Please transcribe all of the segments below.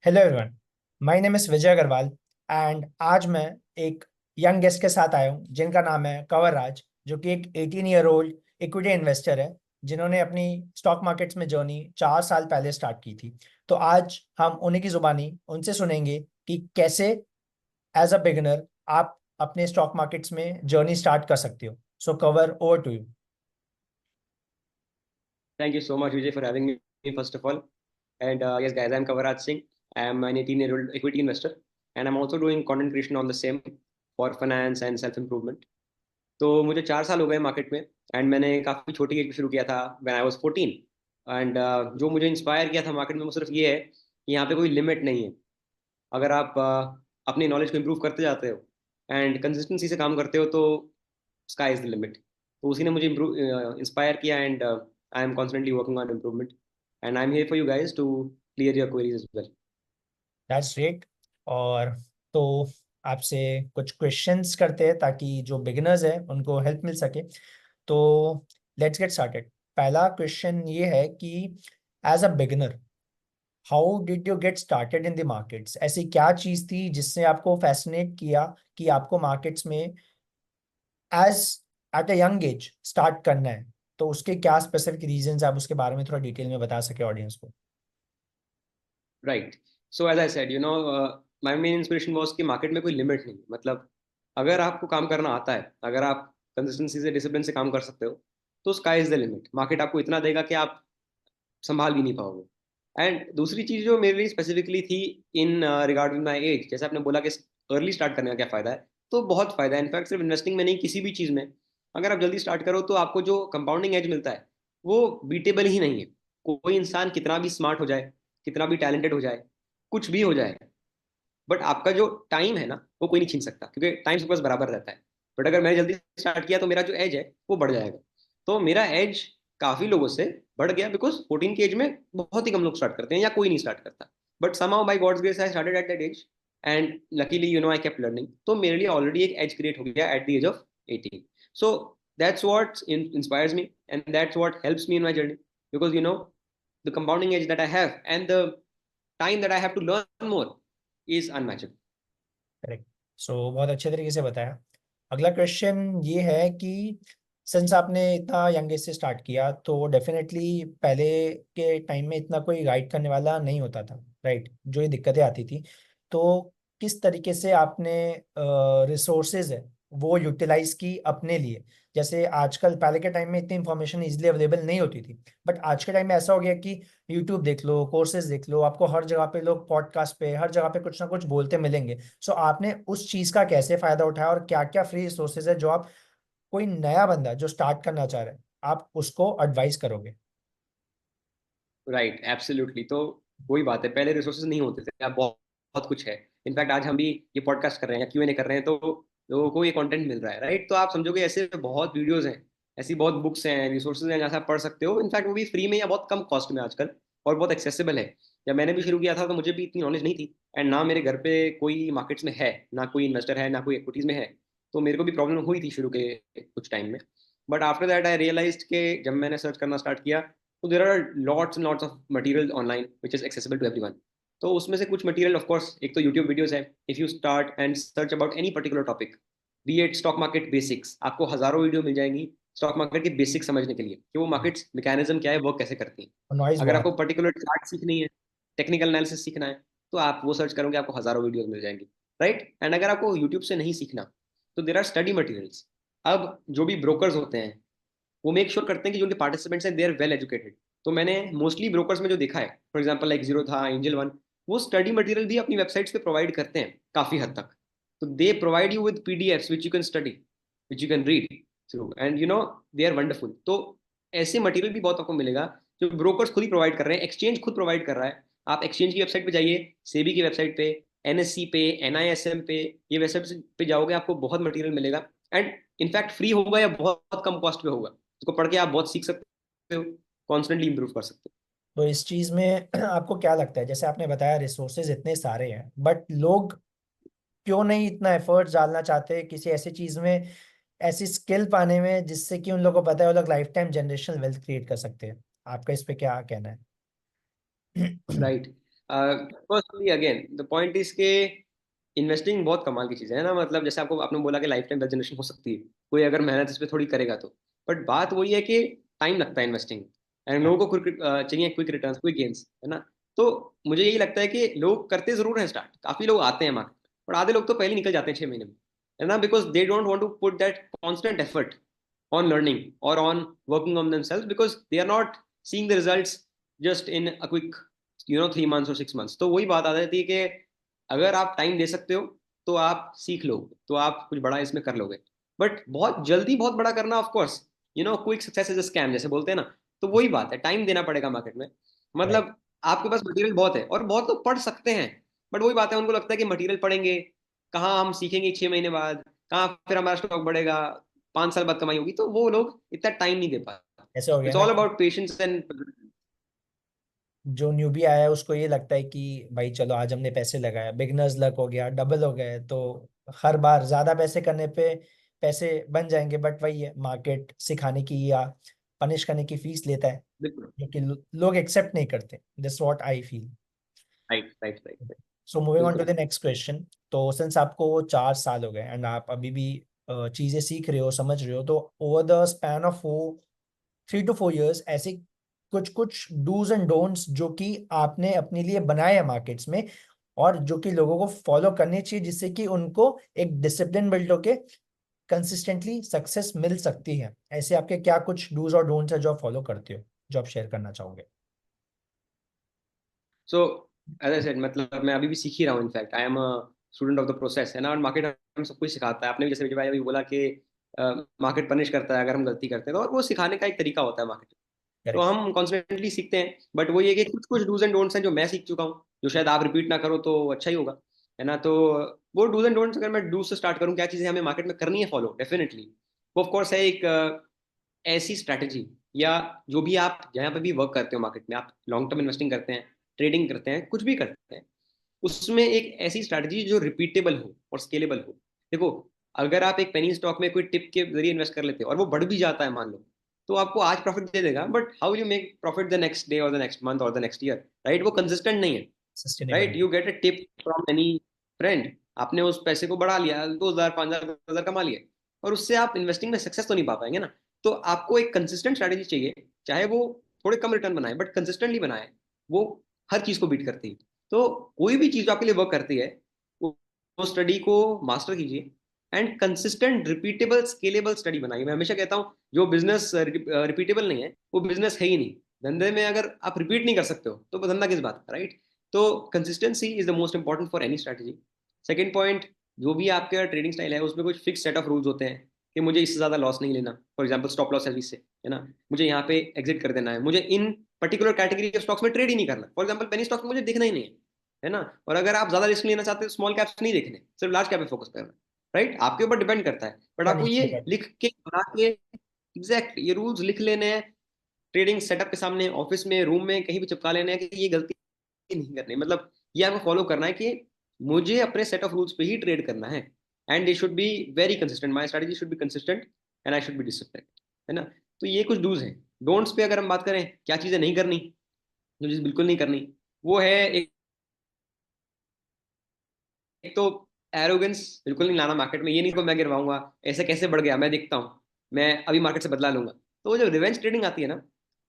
Hello everyone, my name is Vijay Agarwal and आज मैं एक यंग गेस्ट के साथ आया हूँ जिनका नाम है कंवर राज, जो कि एक 18 ईयर ओल्ड इक्विटी इन्वेस्टर है जिन्होंने अपनी स्टॉक मार्केट्स में जर्नी 4 साल पहले स्टार्ट की थी। तो आज हम उन्हीं की जुबानी उनसे सुनेंगे कि कैसे एज अ बिगिनर आप अपने स्टॉक मार्केट्स में जर्नी स्टार्ट कर सकते हो। So cover, over to you. Thank you so much, Vijay, for having me, first of all. And yes, guys, I'm Kavaraj Singh. I'm an 18-year-old equity investor, and I'm also doing content creation on the same for finance and self-improvement. तो मुझे 4 साल हो गए market में and मैंने काफ़ी छोटी as में शुरू किया था व्हेन आई वाज 14। एंड जो मुझे इंस्पायर किया था मार्केट में वो सिर्फ ये है कि यहाँ पे कोई लिमिट नहीं है। अगर आप अपनी नॉलेज को इम्प्रूव करते जाते हो एंड कंसिस्टेंसी से काम करते हो तो स्काई इज द लिमिट। तो उसी ने मुझे इम्प्रूव इंस्पायर किया and I am constantly working on improvement and I am here for you guys to clear your queries as well. That's great. और तो आपसे कुछ क्वेश्चंस करते हैं ताकि जो बिगिनर्स हैं उनको हेल्प मिल सके। तो लेट्स गेट स्टार्टेड। पहला क्वेश्चन ये है कि as a beginner, how did you get started in the markets? ऐसी क्या चीज थी जिसने आपको फैसिनेट किया कि आपको मार्केट्स में as at a young age start करना है? तो उसके क्या स्पेसिफिक रीजंस, आप उसके बारे में थोड़ा डिटेल में बता सके ऑडियंस को। Right. So as I said my main inspiration was कि मार्केट में कोई लिमिट नहीं है। मतलब अगर आपको काम करना आता है, अगर आप कंसिस्टेंसी से डिसिप्लिन से काम कर सकते हो तो sky is the limit. Market आपको इतना देगा कि आप संभाल भी नहीं पाओगे। एंड दूसरी चीज जो मेरे लिए स्पेसिफिकली थी इन रिगार्डिंग माई एज, जैसे आपने बोला कि अर्ली स्टार्ट करने का क्या फायदा है, तो बहुत फायदा है। इनफैक्ट सिर्फ इन्वेस्टिंग में नहीं, किसी भी चीज में अगर आप जल्दी स्टार्ट करो तो आपको जो कंपाउंडिंग एज मिलता है वो बीटेबल ही नहीं है। कोई इंसान कितना भी स्मार्ट हो जाए, कितना भी टैलेंटेड हो जाए, कुछ भी हो जाए, बट आपका जो टाइम है ना वो कोई नहीं छीन सकता, क्योंकि टाइम सबके पास बराबर रहता है। बट अगर मैंने जल्दी स्टार्ट किया तो मेरा जो एज है वो बढ़ जाएगा। तो मेरा एज काफी लोगों से बढ़ गया, बिकॉज 14 की एज में बहुत ही कम लोग स्टार्ट करते हैं या कोई नहीं स्टार्ट करता। But somehow by God's grace I started at that age and luckily I kept learning। तो मेरे लिए ऑलरेडी एक एज क्रिएट हो गया at the age of 18। so that's what inspires me and that's what helps me in my journey, because the compounding age that I have and the time that I have to learn more is unmatchable। Correct. So बहुत अच्छे तरीके से बताया। अगला question ये है कि since आपने इतना यंग एज से स्टार्ट किया तो डेफिनेटली पहले के टाइम में इतना कोई गाइड करने वाला नहीं होता था, राइट? जो ये दिक्कतें आती थी, तो किस तरीके से आपने रिसोर्सेज है वो यूटिलाइज की अपने लिए? जैसे आजकल, पहले के टाइम में इतनी इंफॉर्मेशन इजीली अवेलेबल नहीं होती थी, बट आज के टाइम में ऐसा हो गया कि यूट्यूब देख लो, कोर्सेज देख लो, आपको हर जगह पे लोग पॉडकास्ट पे हर जगह पे कुछ ना कुछ बोलते मिलेंगे। सो आपने उस चीज का कैसे फायदा उठाया और क्या क्या फ्री रिसोर्सेज है जो आप कोई नया बंदा जो स्टार्ट करना चाह रहा है आप उसको एडवाइस करोगे? Right, absolutely. तो वही बात है, पहले रिसोर्सेज नहीं होते थे, अब बहुत बहुत कुछ है। इनफैक्ट आज हम भी ये पॉडकास्ट कर रहे हैं या क्यूएनए कर रहे हैं तो लोगों को ये कंटेंट मिल रहा है, राइट? तो आप समझोगे ऐसे बहुत वीडियोस हैं, ऐसी बहुत बुक्स हैं, रिसोर्सेज हैं जहाँ से आप पढ़ सकते हो। इनफैक्ट वो भी फ्री में या बहुत कम कॉस्ट में आजकल, और बहुत एक्सेसिबल है। जब मैंने भी शुरू किया था तो मुझे भी इतनी नॉलेज नहीं थी, एंड ना मेरे घर पे कोई मार्केट्स में है, ना कोई इन्वेस्टर है, ना कोई इक्विटीज में है। तो मेरे को भी प्रॉब्लम हुई थी शुरू के कुछ टाइम में। But after that I realised के जब मैंने सर्च करना स्टार्ट किया तो there are lots and lots of material online which is accessible to everyone. तो उसमें से कुछ मटेरियल ऑफ कोर्स एक तो यूट्यूब वीडियोस है। If you start and search about any particular topic, be it stock market basics, आपको हजारों video मिल जाएंगी स्टॉक मार्केट के बेसिक्स समझने के लिए कि वो मार्केट्स मैकेनिज्म क्या है, वर्क कैसे करती हैं। नॉइज अगर आपको बहुत। पर्टिकुलर चार्ट सीखनी है, टेक्निकल एनालिसिस सीखना है, तो आप वो सर्च करोगे, आपको हजारों वीडियोस मिल जाएंगी, राइट? एंड अगर आपको यूट्यूब से नहीं सीखना तो देर आर स्टडी मटेरियल्स। अब जो भी ब्रोकर्स होते हैं वो मेक श्योर करते हैं कि जो उनके पार्टिसिपेंट्स हैं दे आर वेल एजुकेटेड। तो मैंने मोस्टली ब्रोकर्स में जो देखा है, फॉर एग्जांपल लाइक जीरो था, एंजल वन, वो स्टडी मटेरियल भी अपनी वेबसाइट्स पे प्रोवाइड करते हैं काफी हद तक। तो they provide you with PDFs which you can study, which you can read through, and they are wonderful. तो ऐसे मटेरियल भी बहुत आपको मिलेगा जो ब्रोकर्स खुद ही प्रोवाइड कर रहे हैं, एक्सचेंज खुद प्रोवाइड कर रहा है। आप एक्सचेंज की वेबसाइट पे जाइए, सेबी की वेबसाइट पे, एनएससी पे, एनआईएसएम पे, ये वेबसाइट पे जाओगे आपको बहुत मटेरियल मिलेगा। एंड इनफैक्ट फ्री होगा या बहुत कम कॉस्ट पे होगा, उसको पढ़ के आप बहुत सीख सकते हो, कॉन्स्टेंटली इंप्रूव कर सकते तो इस चीज में आपको क्या लगता है, जैसे आपने बताया रिसोर्सेज इतने सारे हैं बट लोग क्यों नहीं इतना एफर्ट डालना चाहते किसी ऐसी चीज में, ऐसी स्किल पाने में जिससे कि उन लोगों को पता है वो लोग life time generational wealth create कर सकते हैं? आपका इस पे क्या कहना हो, right? Firstly again the point is के इन्वेस्टिंग बहुत कमाल की चीज़ है ना, मतलब जैसे आपको आपने बोला कि लाइफ टाइम जनरेशन हो सकती है कोई अगर मेहनत इस पर थोड़ी करेगा तो, बट बात वही है कि टाइम लगता है इन्वेस्टिंग, एंड लोगों को क्विक चाहिए, क्विक रिटर्न्स, क्विक गेन्स, है ना। तो मुझे यही लगता है कि लोग करते जरूर हैं स्टार्ट, काफी लोग आते हैं मार्केट, पर आधे लोग तो पहले निकल जाते हैं 6 महीने में, है ना, because they don't want to put that constant effort on learning or on working on themselves because they are not seeing the results just in a quick 3 months or 6 months। तो वही बात आ जाती है कि अगर आप टाइम दे सकते हो तो आप सीख लो, तो आप कुछ बड़ा इसमें कर लोगे, बट बहुत जल्दी बहुत बड़ा करना of course quick success is a scam जैसे बोलते हैं ना, तो वही बात है, टाइम देना पड़ेगा मार्केट में। राइट। मतलब आपके पास मटेरियल बहुत है और बहुत लोग पढ़ सकते हैं, बट वही बात है, उनको लगता है कि मटेरियल पढ़ेंगे कहाँ, हम सीखेंगे 6 महीने बाद कहाँ, फिर हमारा स्टॉक बढ़ेगा, 5 साल बाद कमाई होगी, तो वो लोग इतना टाइम नहीं दे पाते। ऐसे हो गया इट्स ना ऑल कि अबाउट पेशेंस एंड। जो न्यूबी आया है उसको ये लगता है कि भाई चलो आज हमने पैसे लगाया, बिगनर्स लक हो गया, डबल हो गए, तो हर बार ज्यादा पैसे करने पे पैसे बन जाएंगे, बट वही है, मार्केट सिखाने की या पनिश करने की फीस लेता है, बिल्कुल। जो कि लोग एक्सेप्ट नहीं करते। This what I feel. Right right right. So moving on to बिल्कुल। The next question. तो सिंस आपको 4 साल हो गए एंड आप अभी भी चीजें सीख रहे हो, समझ रहे हो, तो over the span of 3 to 4 years ऐसे कुछ कुछ डूज एंड डोंट्स जो कि आपने अपने लिए बनाए हैं मार्केट्स में, और जो कि लोगों को फॉलो करने चाहिए, जिससे कि उनको एक डिसिप्लिन बिल्ड होके कंसिस्टेंटली सक्सेस मिल सकती है। ऐसे आपके क्या कुछ डूज और डोंट्स है जो आप फॉलो करते हो, जो आप शेयर करना चाहोगे? सो एज आई सेड, मतलब मैं अभी भी सीख ही रहा हूँ, in fact I am a student of the process, है ना, और मार्केट हमें सब कुछ सिखाता है। आपने भी जैसे विजय भाई अभी बोला कि मार्केट पनिश करता है अगर हम गलती करते हैं, तो और वो सिखाने का एक तरीका होता है मार्केट। तो करेक्ट। हम कॉन्स्टेंटली सीखते हैं, बट वो ये कि कुछ कुछ डूज एंड डोंट्स हैं जो मैं सीख चुका हूँ, जो शायद आप रिपीट ना करो तो अच्छा ही होगा, है ना। तो वो डूज एंड डोंट्स, अगर मैं डू से स्टार्ट करूँ, क्या चीज़ें हमें मार्केट में करनी है फॉलो, डेफिनेटली वो ऑफ कोर्स है एक ऐसी स्ट्रैटेजी, या जो भी आप जहाँ पे भी वर्क करते हो मार्केट में, आप लॉन्ग टर्म इन्वेस्टिंग करते हैं, ट्रेडिंग करते हैं, कुछ भी करते हैं, उसमें एक ऐसी स्ट्रैटेजी जो रिपीटेबल हो और स्केलेबल हो। देखो, अगर आप एक पेनी स्टॉक में कोई टिप के जरिए इन्वेस्ट कर लेते हो और वो बढ़ भी जाता है मान लो, तो आपको आज प्रॉफिट दे देगा, but how you make profit the next day और द नेक्स्ट मंथ और द नेक्स्ट ईयर, राइट, वो कंसिस्टेंट नहीं है। Sustainable. Right, you get a tip from any friend, आपने उस पैसे को बढ़ा लिया, 2,000 5,000 10,000 कमा लिए, और उससे आप इन्वेस्टिंग में सक्सेस तो नहीं पा पाएंगे ना। तो आपको एक कंसिस्टेंट स्ट्रैटेजी चाहिए, चाहे वो थोड़े कम रिटर्न बनाए बट कंसिस्टेंटली बनाए, वो हर चीज को बीट करती है। तो कोई भी चीज जो आपके लिए वर्क करती है, वो स्टडी को मास्टर कीजिए, and consistent repeatable scalable study बनाइए। मैं हमेशा कहता हूँ जो बिजनेस रिपीटेबल नहीं है वो बिजनेस है ही नहीं। धंधे में अगर आप रिपीट नहीं कर सकते हो तो धंधा किस बात का, राइट। तो consistency is the most important for any strategy. Second point, जो भी आपका ट्रेडिंग स्टाइल है उसमें कुछ फिक्स सेट ऑफ रूल्स होते हैं कि मुझे इससे ज्यादा लॉस नहीं लेना, for example stop loss service से, है ना, मुझे यहाँ पे एग्जिट कर देना है, मुझे इन पर्टिकुलर कैटेगरी के स्टॉक्स में ट्रेड ही नहीं करना, फॉर एग्जांपल पेनी स्टॉक में मुझे दिखना ही नहीं है ना। और अगर आप ज्यादा रिस्क लेना चाहते हो, स्मॉल कैप्स नहीं देखने, सिर्फ लार्ज कैप पे फोकस करना, राइट, आपके ऊपर डिपेंड करता है, बट क्या आपको ये निश्चय कर। लिख के बना के एग्जैक्ट ये रूल्स लिख लेने हैं, ट्रेडिंग सेटअप के सामने, ऑफिस में, रूम में, कहीं भी चिपका लेने हैं कि ये गलती नहीं करनी, मतलब ये आपको फॉलो करना है कि मुझे अपने सेट ऑफ रूल्स पे ही ट्रेड करना है, and they should be very consistent, my strategy should be consistent, and I should be discipline, है ना। तो ये कुछ डूज हैं। डोंट्स पे अगर हम बात करें, क्या चीजें नहीं करनी, जो चीज बिल्कुल नहीं करनी, वो है एक तो एरोगेंस बिल्कुल नहीं लाना मार्केट में, ये नहीं को मैं गिरवाऊंगा, ऐसे कैसे बढ़ गया मैं देखता हूँ, मैं अभी मार्केट से बदला लूंगा। तो वो जब रिवेंज ट्रेडिंग आती है ना,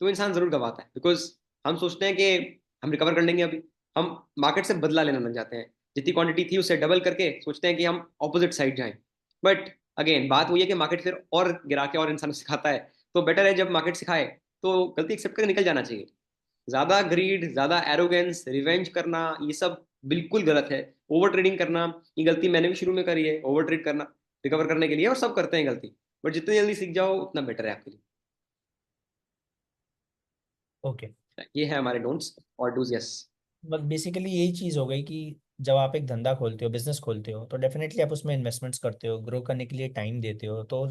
तो इंसान जरूर गवाता है, बिकॉज हम सोचते हैं कि हम रिकवर कर लेंगे अभी, हम मार्केट से बदला लेना लग जाते हैं, जितनी क्वांटिटी थी उससे डबल करके सोचते हैं कि हम ऑपोजिट साइड जाएं। बट अगेन बात वही है कि मार्केट फिर और गिरा के और इंसान को सिखाता है, तो बेटर है जब मार्केट सिखाए तो गलती एक्सेप्ट करके निकल जाना चाहिए। ज्यादा ग्रीड, ज्यादा एरोगेंस, रिवेंज करना, ये सब बिल्कुल गलत है। ओवर ट्रेडिंग करना, ये गलती मैंने भी शुरू में करी है, ओवर ट्रेड करना रिकवर करने के लिए, और सब करते हैं गलती, बट जितनी जल्दी सीख जाओ उतना बेटर है आपके ओके। लिए। ये है हमारे डोंट्स और डूज, यस। बस बेसिकली यही चीज़ हो गई कि जब आप एक धंधा खोलते हो, बिजनेस खोलते हो, तो डेफिनेटली आप उसमें इन्वेस्टमेंट्स करते हो, ग्रो करने के लिए टाइम देते हो। तो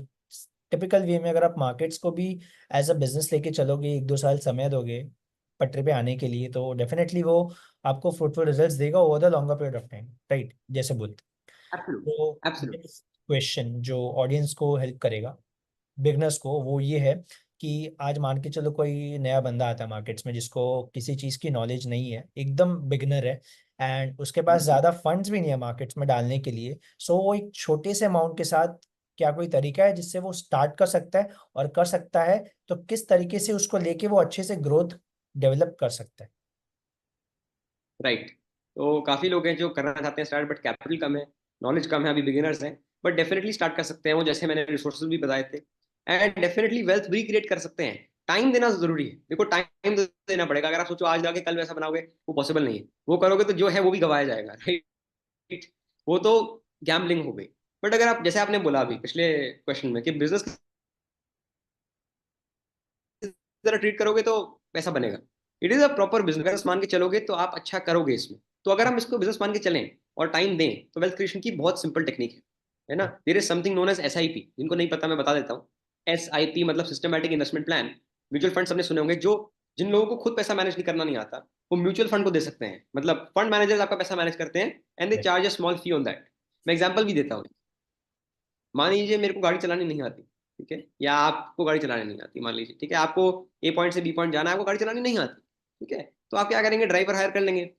टिपिकल वे में अगर आप मार्केट्स को भी एज अ बिजनेस लेके चलोगे, 1-2 साल समय दोगे पटरी पे आने के लिए, तो डेफिनेटली वो आपको फ्रूटफुल रिजल्ट्स देगा over the longer period of time, right, जैसे बोलते। एब्सोल्युट। तो एब्सोल्युट। क्वेश्चन जो ऑडियंस को हेल्प करेगा, बिगनर्स को, वो ये है कि आज मान के चलो कोई नया बंदा आता है मार्केट्स में जिसको किसी चीज़ की नॉलेज नहीं है, एकदम बिगनर है, एंड उसके पास ज़्यादा फंड्स भी नहीं है मार्केट्स में डालने के लिए, सो वो एक छोटे से अमाउंट के साथ क्या कोई तरीका है जिससे वो स्टार्ट कर सकता है, और कर सकता है तो किस तरीके से उसको लेके वो अच्छे से ग्रोथ डेवलप कर सकता है? राइट। तो काफी लोग हैं जो करना चाहते हैं स्टार्ट, बट कैपिटल कम है, नॉलेज कम है, अभी बिगिनर्स हैं। बट डेफिनेटली स्टार्ट कर सकते हैं वो, जैसे मैंने रिसोर्सेज भी बताए थे। एंड डेफिनेटली वेल्थ भी क्रिएट कर सकते हैं। टाइम देना जरूरी है, देखो टाइम देना पड़ेगा। अगर आप सोचो आज जाके कल वैसा बनाओगे, वो पॉसिबल नहीं है। वो करोगे तो जो है वो भी गवाया जाएगा, राइट। वो तो गैम्बलिंग हो गई। बट अगर आप, जैसे आपने बोला अभी पिछले क्वेश्चन में, कि बिजनेस तरह ट्रीट करोगे तो पैसा बनेगा। It is a proper business, अगर मान के चलोगे तो आप अच्छा करोगे इसमें। तो अगर हम इसको बिजनेस मान के चलें और टाइम दें, तो वेल्थ क्रिएशन की बहुत सिंपल टेक्निक है ना। There is something known as SIP। जिनको नहीं पता मैं बता देता हूँ। SIP मतलब systematic investment plan. Mutual fund सबने सुने होंगे। जो जिन लोगों को खुद पैसा मैनेज करना नहीं आता, वो म्यूचुअल फंड को दे सकते हैं। मतलब फंड मैनेजर्स आपका पैसा मैनेज करते हैं, and they charge a small fee on that. मैं एग्जांपल भी देता हूँ। मान लीजिए मेरे को गाड़ी चलानी नहीं आती, ठीक है, या आपको गाड़ी चलानी नहीं आती, मान लीजिए, ठीक है, आपको A पॉइंट से B पॉइंट जाना है, आपको गाड़ी चलानी नहीं आती, ठीक है। तो आप क्या करेंगे, ड्राइवर हायर कर लेंगे।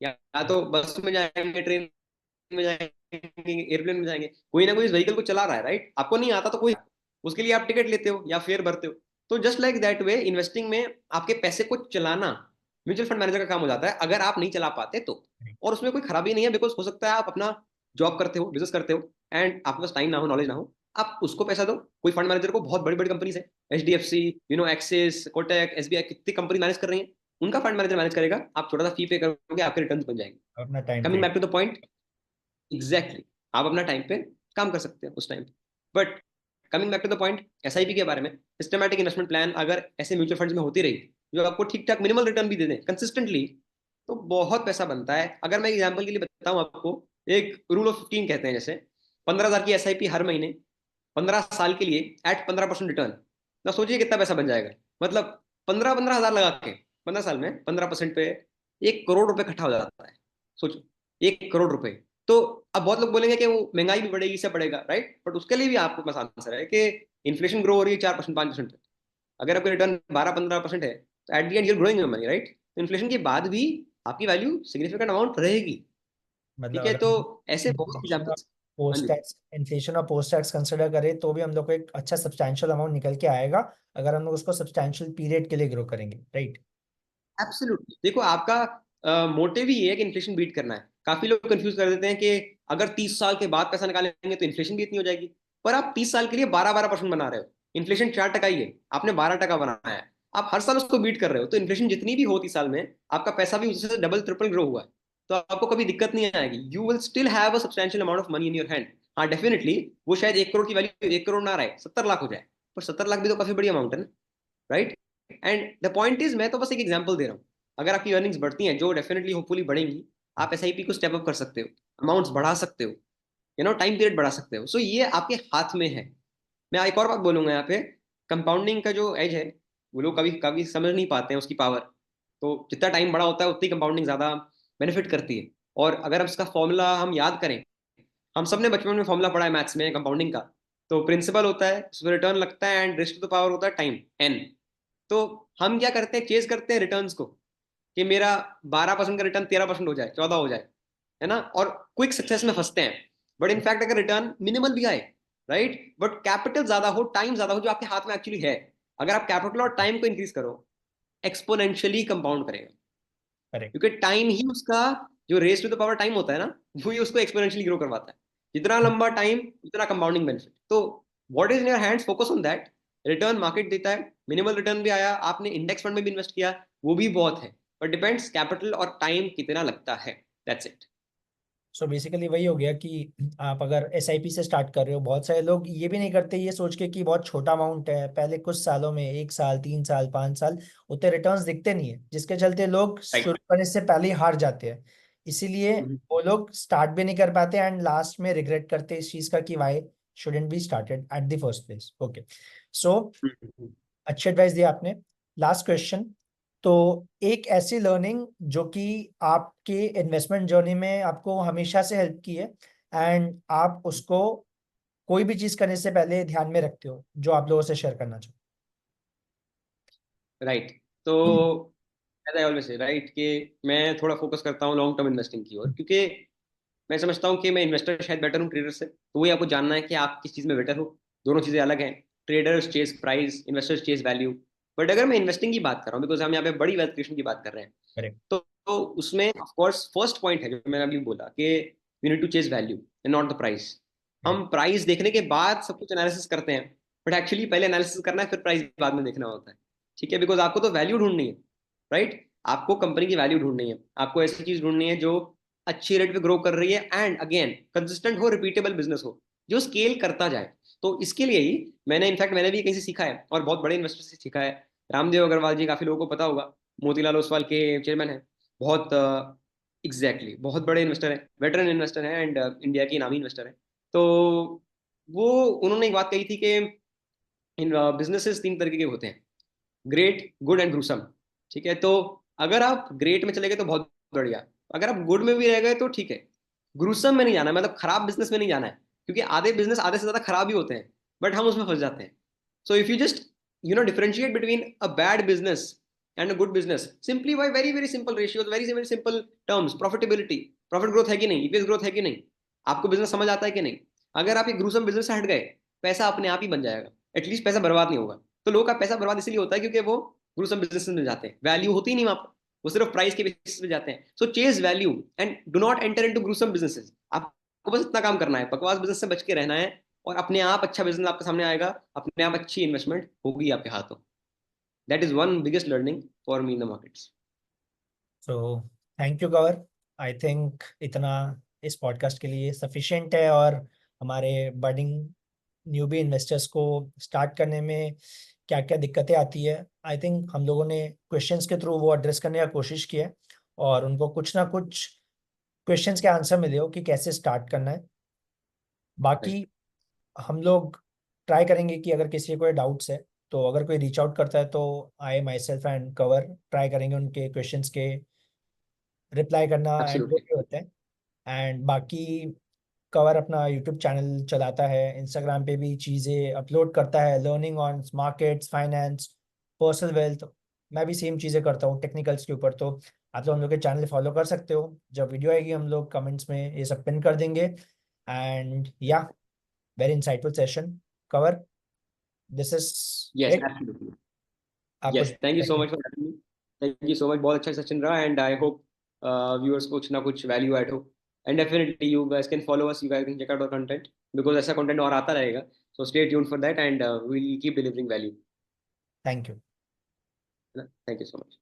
या तो बस में जाएंगे, ट्रेन में जाएंगे, एयरप्लेन में जाएंगे, कोई ना कोई इस व्हीकल को चला रहा है, राइट। आपको नहीं आता तो कोई, उसके लिए आप टिकट लेते हो या फेयर भरते हो। तो just like that way, investing में आपके पैसे को चलाना म्यूचुअल फंड मैनेजर का काम हो जाता है, अगर आप नहीं चला पाते तो। और उसमें कोई खराबी नहीं है, बिकॉज हो सकता है आप अपना जॉब करते हो, बिजनेस करते हो, एंड आपके पास टाइम ना हो, नॉलेज ना हो, आप उसको पैसा दो। कोई फंड मैनेजर को, बहुत बड़ी बड़ी कंपनीज है, HDFC, एक्सिस, कोटक, SBI, कितनी कंपनी मैनेज कर रही है, उनका फंड मैनेजर मैनेज करेगा। आप छोटा सा फी पे करोगे, आपके रिटर्न बन जाएंगे। अपना time coming trade. Back to the point, exactly, आप अपना टाइम पे काम कर सकते हो उस time. But coming back to the point, SIP के बारे में, सिस्टमैटिक इन्वेस्टमेंट प्लान अगर ऐसे म्यूचुअल फंड्स में होती रही, जो आपको ठीक ठाक मिनिमल रिटर्न भी दे दें कंसिस्टेंटली, तो बहुत पैसा बनता है। अगर मैं एग्जांपल के लिए बताऊं आपको, एक रूल ऑफ 15 कहते हैं, जैसे 15,000 की SIP हर महीने 15 साल के लिए एट 15% रिटर्न। ना सोचिए कितना पैसा बन जाएगा। मतलब 15-15 हजार लगा के 15 साल में 15% पे 1 करोड़ रुपए इकट्ठा हो जाता है। सोचो, 1 करोड़ रुपए। तो अब बहुत लोग बोलेंगे कि वो महंगाई भी बढ़ेगी, इससे बढ़ेगा, राइट। बट उसके लिए भी आपको पास आंसर है कि इन्फ्लेशन ग्रो हो रही है 4%, 5%। अगर आपका रिटर्न 12-15% है, तो at the end you're growing your money, right. तो इन्फ्लेशन के बाद भी आपकी वैल्यू सिग्निफिकेंट अमाउंट रहेगी। मतलब ठीक है, तो अगर ऐसे बहुत इन्फ्लेशन और एग्जाम्पल्स। हाँ पोस्ट जी। टैक्स, इन्फ्लेशन और पोस्ट टैक्स कंसिडर करें तो भी हम लोग को एक अच्छा सब्सटैंशियल अमाउंट निकल के आएगा, अगर हम लोग उसको सब्सटैंशियल पीरियड के लिए ग्रो करेंगे, राइट? एब्सोल्युटली, देखो आपका मोटिव ही ये है कि इन्फ्लेशन बीट करना है। काफी लोग कंफ्यूज कर देते हैं कि अगर 30 साल के बाद पैसा निकालेंगे तो इन्फ्लेशन भी इतनी हो जाएगी। पर आप 30 साल के लिए 12-12% बना रहे हो। इन्फ्लेशन 4% ही है, आपने 12% बनाया है। आप हर साल उसको बीट कर रहे हो, तो इन्फ्लेशन जितनी भी हो 30 साल में, आपका पैसा भी उससे डबल ट्रिपल ग्रो हुआ है। तो आपको कभी दिक्कत नहीं आएगी। You will still have a substantial amount of money in your hand. हाँ डेफिनेटली, वो शायद 1 करोड़ की वैल्यू 1 करोड़ ना रहे, 70 लाख हो जाए। पर 70 लाख भी तो काफी बड़ी अमाउंट है ना, right. And the point is, मैं तो बस एक एग्जांपल दे रहा हूँ। अगर आपकी अर्निंग्स बढ़ती हैं, जो डेफिनेटली होपफुली बढ़ेंगी, आप SIP को स्टेप अप कर सकते हो, अमाउंट्स बढ़ा सकते हो, टाइम पीरियड बढ़ा सकते हो। सो ये आपके हाथ में है। मैं एक और बात बोलूंगा यहाँ पे, कंपाउंडिंग का जो एज है, वो लोग कभी कभी समझ नहीं पाते हैं उसकी पावर। तो जितना टाइम बड़ा होता है, उतनी कंपाउंडिंग ज्यादा बेनिफिट करती है। और अगर हम इसका फॉर्मूला हम याद करें, हम सबने बचपन में फॉर्मूला पढ़ा है मैथ्स में कंपाउंडिंग का। तो प्रिंसिपल होता है, उसमें रिटर्न लगता है, and rest to the power होता है टाइम, N। तो हम क्या करते हैं, चेज करते हैं रिटर्न्स को, कि मेरा 12% का रिटर्न 13% हो जाए, 14 हो जाए, है ना। और क्विक सक्सेस में फंसते हैं। बट इनफैक्ट अगर रिटर्न मिनिमल भी आए, राइट, बट कैपिटल ज्यादा हो, टाइम ज्यादा हो, जो आपके हाथ में एक्चुअली है, अगर आप कैपिटल और टाइम को इंक्रीज करो, एक्सपोनेंशियली कंपाउंड करेगा। करेक्ट। क्योंकि टाइम ही उसका, जो raise to the power time होता है ना, वो ही उसको एक्सपोनेंशियली ग्रो करवाता है। जितना लंबा टाइम, उतना कंपाउंडिंग बेनिफिट। तो what is in your hands, focus on that. Return market देता है, मिनिमल रिटर्न भी आया, आपने इंडेक्स फंड में भी इन्वेस्ट किया, वो भी बहुत है। पर डिपेंड्स कैपिटल और टाइम कितना लगता है, दैट्स इट। सो बेसिकली वही हो गया कि आप अगर SIP से स्टार्ट कर रहे हो, बहुत सारे लोग ये भी नहीं करते ये सोच के कि बहुत छोटा अमाउंट है, पहले कुछ सालों में 1 साल, 3 साल, 5 साल उतने रिटर्न्स दिखते नहीं है, जिसके चलते लोग शुरू राइट। करने से पहले ही हार जाते हैं। इसीलिए वो लोग स्टार्ट भी नहीं कर पाते एंड लास्ट में रिग्रेट करते हैं इस चीज का कि why shouldn't be started at the first place. Okay, so अच्छी एडवाइस दी आपने। लास्ट क्वेश्चन, तो एक ऐसी लर्निंग जो कि आपके इन्वेस्टमेंट जर्नी में आपको हमेशा से हेल्प की है, एंड आप उसको कोई भी चीज करने से पहले ध्यान में रखते हो, जो आप लोगों से शेयर करना चाहो। राइट। तो as I always say right कि मैं थोड़ा फोकस करता हूँ लॉन्ग टर्म इन्वेस्टिंग की ओर, क्योंकि मैं समझता हूँ कि मैं इन्वेस्टर शायद बेटर हूँ ट्रेडर से। तो वही आपको जानना है कि आप किस चीज़ में बेटर हो। दोनों चीज़ें अलग हैं। Traders chase price, investors chase value. But अगर मैं इन्वेस्टिंग की बात कर रहा हूँ, बिकॉज हम यहाँ पे बड़ी वेल्थ क्रिएशन की बात कर रहे हैं, करेक्ट। तो उसमें ऑफ कोर्स फर्स्ट पॉइंट है जो मैंने अभी बोला कि we need to chase value and not the price. हम प्राइस देखने के बाद सब कुछ एनालिसिस करते हैं, बट एक्चुअली पहले एनालिसिस करना है, फिर प्राइस बाद में देखना होता है। ठीक है, बिकॉज आपको तो वैल्यू ढूंढनी है, राइट। आपको कंपनी की वैल्यू ढूंढनी है, आपको ऐसी चीज ढूंढनी है जो अच्छी रेट पे ग्रो कर रही है एंड अगेन कंसिस्टेंट हो, रिपीटेबल बिजनेस हो, जो स्केल करता जाए। तो इसके लिए ही मैंने भी कहीं से सीखा है और बहुत बड़े इन्वेस्टर से सीखा है। रामदेव अग्रवाल जी काफी लोगों को पता होगा, मोतीलाल ओसवाल के चेयरमैन है। बहुत बहुत बड़े इन्वेस्टर है, वेटरन इन्वेस्टर है एंड इंडिया की नामी इन्वेस्टर है। तो वो उन्होंने एक बात कही थी कि इन बिजनेसेस तीन तरीके के होते हैं, ग्रेट, गुड एंड ग्रूसम। ठीक है, तो अगर आप ग्रेट में चले गए तो बहुत बढ़िया, अगर आप गुड में भी रह गए तो ठीक है। ग्रूसम में नहीं जाना है, मतलब खराब बिजनेस में नहीं जाना है, क्योंकि आधे बिजनेस आधे से ज्यादा खराब ही होते हैं, बट हम उसमें फंस जाते हैं। So if you just differentiate between a bad business and a good business simply by very very simple ratios, very very simple terms, profitability, profit growth है कि नहीं, ईपीएस ग्रोथ है कि नहीं, आपको बिजनेस समझ आता है कि नहीं। अगर आप ये ग्रूसम बिजनेस से हट गए, पैसा अपने आप ही बन जाएगा, एटलीस्ट पैसा बर्बाद नहीं होगा। तो लोगों का पैसा बर्बाद इसलिए होता है क्योंकि वो ग्रूसम बिजनेस में जाते हैं, वैल्यू होती ही नहीं वहां पर, वो सिर्फ प्राइस के बेसिस पे जाते हैं। So chase value and do not enter into gruesome businesses. आपको बस इतना काम करना है, बकवास बिजनेस से बच के रहना है, और अपने आप अच्छा बिजनेस आपके सामने आएगा, अपने आप अच्छी इन्वेस्टमेंट होगी आपके हाथों। That is one biggest learning for me in the markets. So thank you cover. I think इतना इस पॉडकास्ट के लिए सफिशिएंट है, और हमारे बडिंग न्यूबी इन्वेस्टर्स को स्टार्ट करने में क्या क्या दिक्कतें आती है, आई थिंक हम लोगों ने क्वेश्चंस के थ्रू वो एड्रेस करने का कोशिश किया है, और उनको कुछ ना कुछ क्वेश्चंस के आंसर मिले हो कि कैसे स्टार्ट करना है। बाकी राइट, हम लोग ट्राई करेंगे कि अगर किसी को कोई डाउट्स है, तो अगर कोई रीच आउट करता है तो I myself and cover try करेंगे उनके क्वेश्चंस के रिप्लाई करना, एंड जो एब्सोल्युटली। भी होते हैं। एंड बाकी कवर अपना यूट्यूब चैनल चलाता है, इंस्टाग्राम पे भी चीज़ें अपलोड करता है, learning on markets, finance, personal wealth. मैं भी सेम चीज़ें करता हूँ टेक्निकल्स के ऊपर। तो आप लोग हम लोग के चैनल फॉलो कर सकते हो, जब वीडियो आएगी हम लोग कमेंट्स में ये सब पिन कर देंगे। एंड या very insightful session cover, this is yes, it. Absolutely. आप कुछ यस, थैंक यू सो करेंगे? Much for having me. Thank you so much, बहुत अच्छा सेशन रहा एंड आई होप व्यूअर्स को कुछ ना कुछ वैल्यू ऐड हो। And definitely you guys can follow us, you guys can check out our content, because ऐसा कंटेंट और आता रहेगा। So stay tune for that and we will keep delivering value. Thank you. Thank you so much.